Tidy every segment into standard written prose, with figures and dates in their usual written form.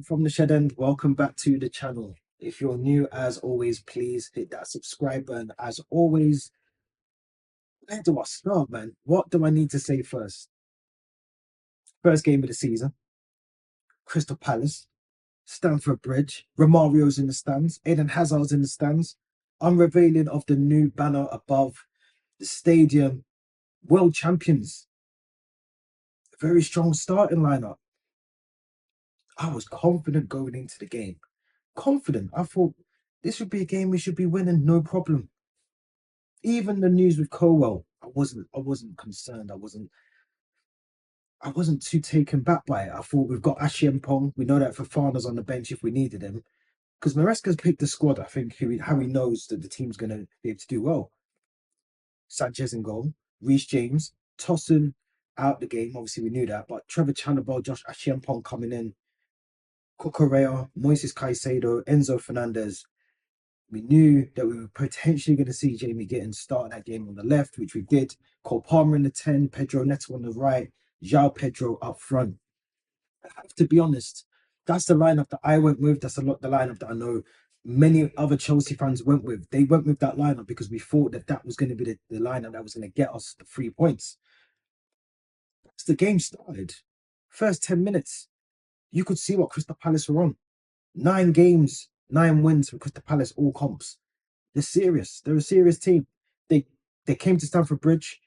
From the shed end, welcome back to the channel. If you're new, as always, please hit that subscribe button. As always, where do I start, man? What do I need to say first? First game of the season, Crystal Palace, Stamford Bridge, Romario's in the stands, Eden Hazard's in the stands, unveiling of the new banner above the stadium, world champions. A very strong starting lineup. I was confident going into the game. Confident. I thought this would be a game we should be winning, no problem. Even the news with Colwell, I wasn't concerned. I wasn't too taken back by it. I thought we've got Ashiempong. We know that Fafana's on the bench if we needed him. Because Maresca's picked the squad, I think, how he knows that the team's gonna be able to do well. Sanchez in goal, Reece James, Tosin out the game. Obviously, we knew that, but Trevor Chalobah, Josh Ashiempong coming in, Cucurella, Moises Caicedo, Enzo Fernandez. We knew that we were potentially going to see Jamie Gittins start that game on the left, which we did. Cole Palmer in the 10, Pedro Neto on the right, João Pedro up front. I have to be honest, that's the lineup that I went with. That's the lineup that I know many other Chelsea fans went with. They went with that lineup because we thought that that was going to be the lineup that was going to get us the 3 points. As the game started, first 10 minutes, you could see what Crystal Palace were on. 9 games, 9 wins for Crystal Palace, all comps. They're serious. They're a serious team. They came to Stamford Bridge.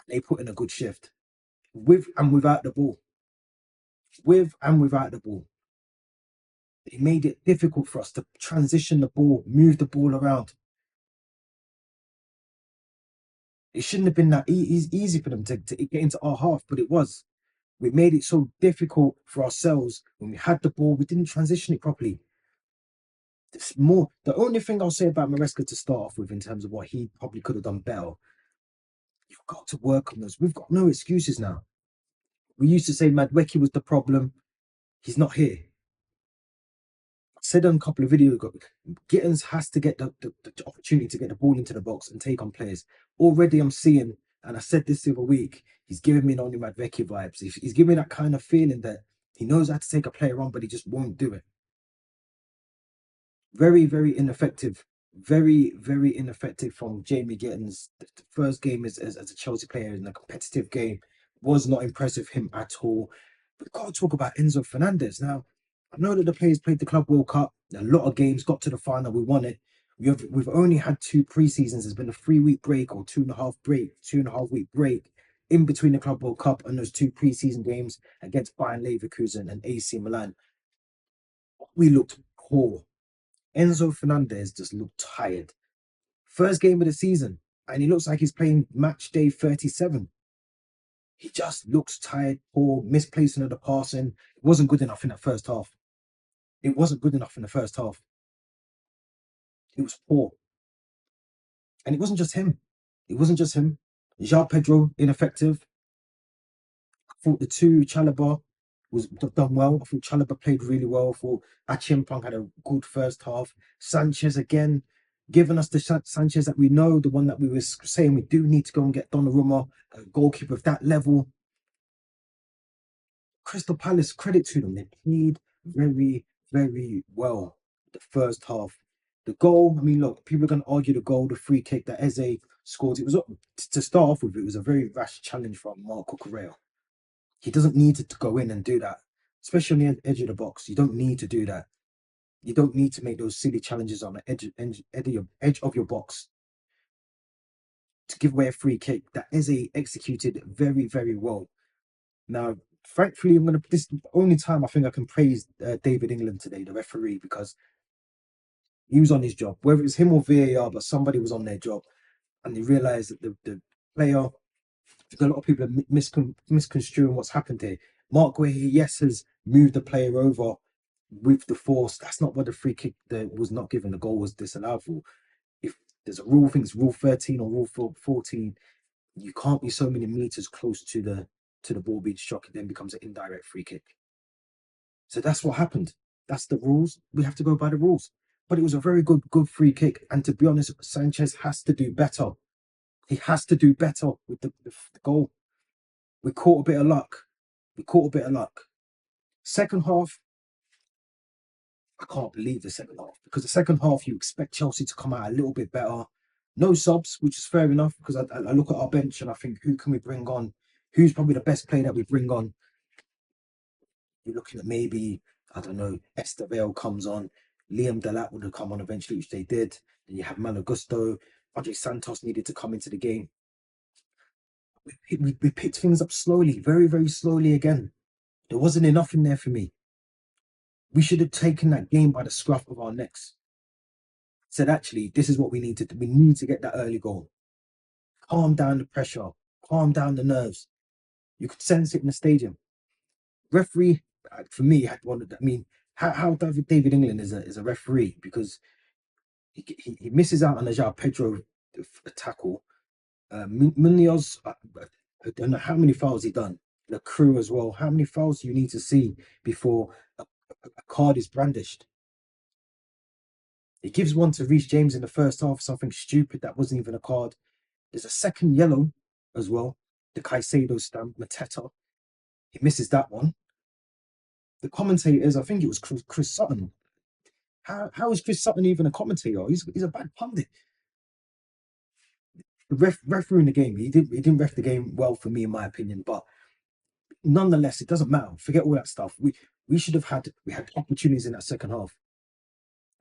They put in a good shift, with and without the ball. With and without the ball, they made it difficult for us to transition the ball, move the ball around. It shouldn't have been that easy for them to get into our half, but it was. We made it so difficult for ourselves when we had the ball. We didn't transition it properly. It's more. The only thing I'll say about Maresca to start off with, in terms of what he probably could have done better, you've got to work on those. We've got no excuses now. We used to say Madweki was the problem. He's not here. I said on a couple of videos ago, Gittins has to get the opportunity to get the ball into the box and take on players. Already I'm seeing, and I said this the other week, he's giving me only Madweki vibes. He's giving me that kind of feeling that he knows how to take a player on, but he just won't do it. Very, very ineffective. Very, very ineffective from Jamie Gittins. The first game as a Chelsea player in a competitive game was not impressive him at all. We've got to talk about Enzo Fernandez. Now, I know that the players played the Club World Cup, a lot of games, got to the final, we won it. We've only had 2 pre-seasons. There's been a 3-week break or 2.5-week break in between the Club World Cup and those 2 pre-season games against Bayern Leverkusen and AC Milan. We looked poor. Enzo Fernandez just looked tired. First game of the season, and he looks like he's playing match day 37. He just looks tired, poor, misplacing of the passing. It wasn't good enough in that first half. It wasn't good enough in the first half. It was poor. And it wasn't just him. It wasn't just him. João Pedro, ineffective. I thought the 2, Chalobah was done well. I thought Chalobah played really well. I thought Achimpong had a good first half. Sanchez again, giving us the Sanchez that we know, the one that we were saying we do need to go and get Donnarumma, a goalkeeper of that level. Crystal Palace, credit to them, they played very, very well the first half. The goal, I mean, look, people are going to argue the goal, the free kick that Eze scored. It was, to start off with, it was a very rash challenge from Marc Cucurella. He doesn't need to go in and do that, especially on the edge of the box. You don't need to do that. You don't need to make those silly challenges on the edge of your box to give away a free kick that Eze executed very, very well. Now, thankfully, this is the only time I think I can praise David England today, the referee, because he was on his job. Whether it's him or VAR, but somebody was on their job, and they realised that the player, a lot of people are misconstruing what's happened here. Mark Guehi, yes, has moved the player over with the force. That's not what the free kick that was not given. The goal was disallowed for. If there's a rule, I think it's rule 13 or rule 14, you can't be so many meters close to the ball being struck. It then becomes an indirect free kick. So that's what happened. That's the rules. We have to go by the rules. But it was a very good free kick. And to be honest, Sanchez has to do better. He has to do better with the goal. We caught a bit of luck. Second half, I can't believe the second half, because the second half you expect Chelsea to come out a little bit better. No subs, which is fair enough, because I look at our bench and I think, who can we bring on? Who's probably the best player that we bring on? You're looking at maybe, I don't know, Estevao comes on, Liam Delap would have come on eventually, which they did. Then you have Malagusto, Andre Santos needed to come into the game. We picked things up slowly, very, very slowly again. There wasn't enough in there for me. We should have taken that game by the scruff of our necks. Said, actually, this is what we need to do. We need to get that early goal. Calm down the pressure, calm down the nerves. You could sense it in the stadium. Referee, for me, had one of the, I mean, how David England is a referee, because he misses out on a João Pedro tackle. Munoz, I don't know how many fouls he done. The crew as well. How many fouls do you need to see before a card is brandished? He gives one to Reece James in the first half, something stupid that wasn't even a card. There's a second yellow as well, the Caicedo stamp, Mateta. He misses that one. The commentators, I think it was Chris Sutton. How is Chris Sutton even a commentator? He's a bad pundit. The referee in the game, he didn't ref the game well for me, in my opinion, but nonetheless, it doesn't matter. Forget all that stuff. We had opportunities in that second half.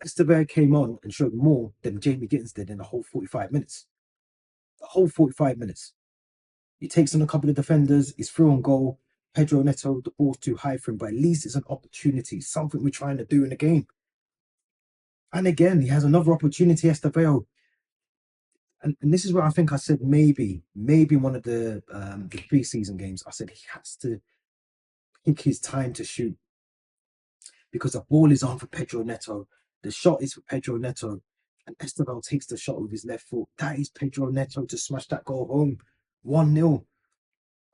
Estevao came on and showed more than Jamie Gittins did in the whole 45 minutes. The whole 45 minutes. He takes on a couple of defenders, he's through on goal. Pedro Neto, the ball's too high for him, but at least it's an opportunity, something we're trying to do in the game. And again, he has another opportunity, Estevao. And this is where I think I said maybe one of the preseason games, I said he has to pick his time to shoot, because the ball is on for Pedro Neto. The shot is for Pedro Neto, and Estevao takes the shot with his left foot. That is Pedro Neto to smash that goal home. 1-0.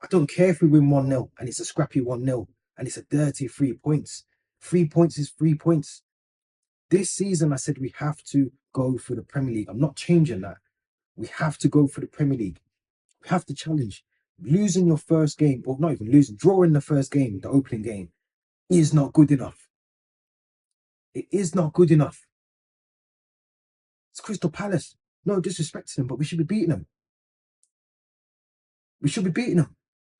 I don't care if we win 1-0 and it's a scrappy 1-0 and it's a dirty 3 points. 3 points is 3 points. This season, I said we have to go for the Premier League. I'm not changing that. We have to go for the Premier League. We have to challenge. Losing your first game, or not even losing, drawing the first game, the opening game, is not good enough. It is not good enough. It's Crystal Palace. No disrespect to them, but we should be beating them. We should be beating them.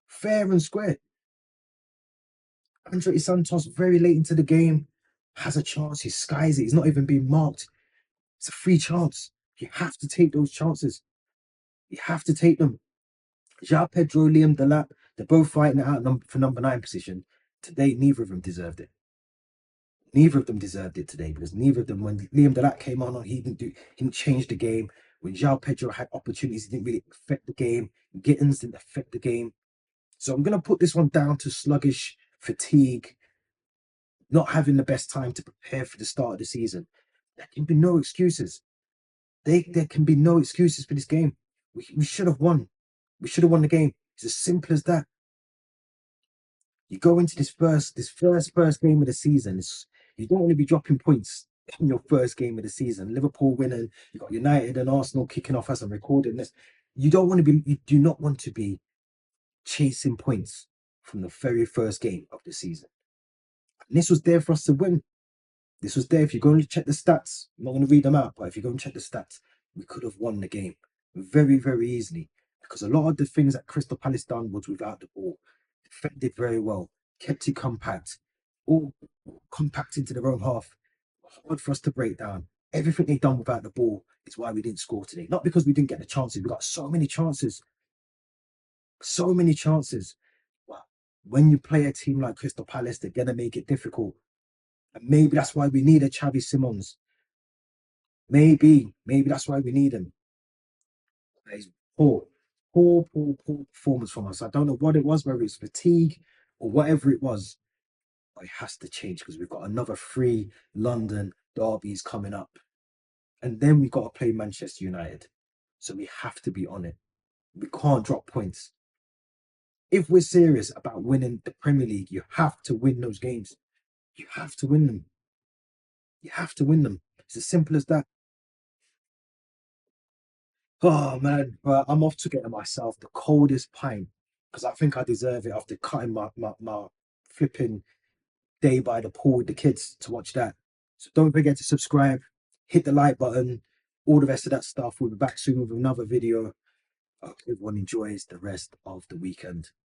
Fair and square. Andre Santos, very late into the game, has a chance. He skies it. He's not even being marked. It's a free chance. You have to take those chances. You have to take them. João Pedro, Liam Delap, they're both fighting it out for number 9 position. Today, neither of them deserved it. Neither of them deserved it today, because neither of them, when Liam Delap came on, he didn't change the game. When João Pedro had opportunities, he didn't really affect the game. Gittins didn't affect the game. So I'm going to put this one down to sluggish, fatigue, not having the best time to prepare for the start of the season. There can be no excuses. There can be no excuses for this game. We should have won. We should have won the game. It's as simple as that. You go into this first game of the season. You don't want to be dropping points in your first game of the season. Liverpool winning. You got United and Arsenal kicking off as I'm recording this. You do not want to be chasing points from the very first game of the season. And this was there for us to win. This was there. If you go and check the stats, I'm not going to read them out, but if you go and check the stats, we could have won the game very, very easily, because a lot of the things that Crystal Palace done was without the ball. Defended very well, kept it compact, all compact into their own half. Hard for us to break down. Everything they've done without the ball is why we didn't score today. Not because we didn't get the chances. We got so many chances. So many chances. But when you play a team like Crystal Palace, they're going to make it difficult. And maybe that's why we need a Xavi Simons. Maybe that's why we need him. He's poor performance from us. I don't know what it was, whether it's fatigue or whatever it was, but it has to change, because we've got another 3 London derbies coming up. And then we've got to play Manchester United. So we have to be on it. We can't drop points. If we're serious about winning the Premier League, you have to win those games. You have to win them. You have to win them. It's as simple as that. Oh man, but I'm off to get myself the coldest pint, because I think I deserve it after cutting my flipping day by the pool with the kids to watch that. So don't forget to subscribe, hit the like button, all the rest of that stuff. We'll be back soon with another video. Hope everyone enjoys the rest of the weekend.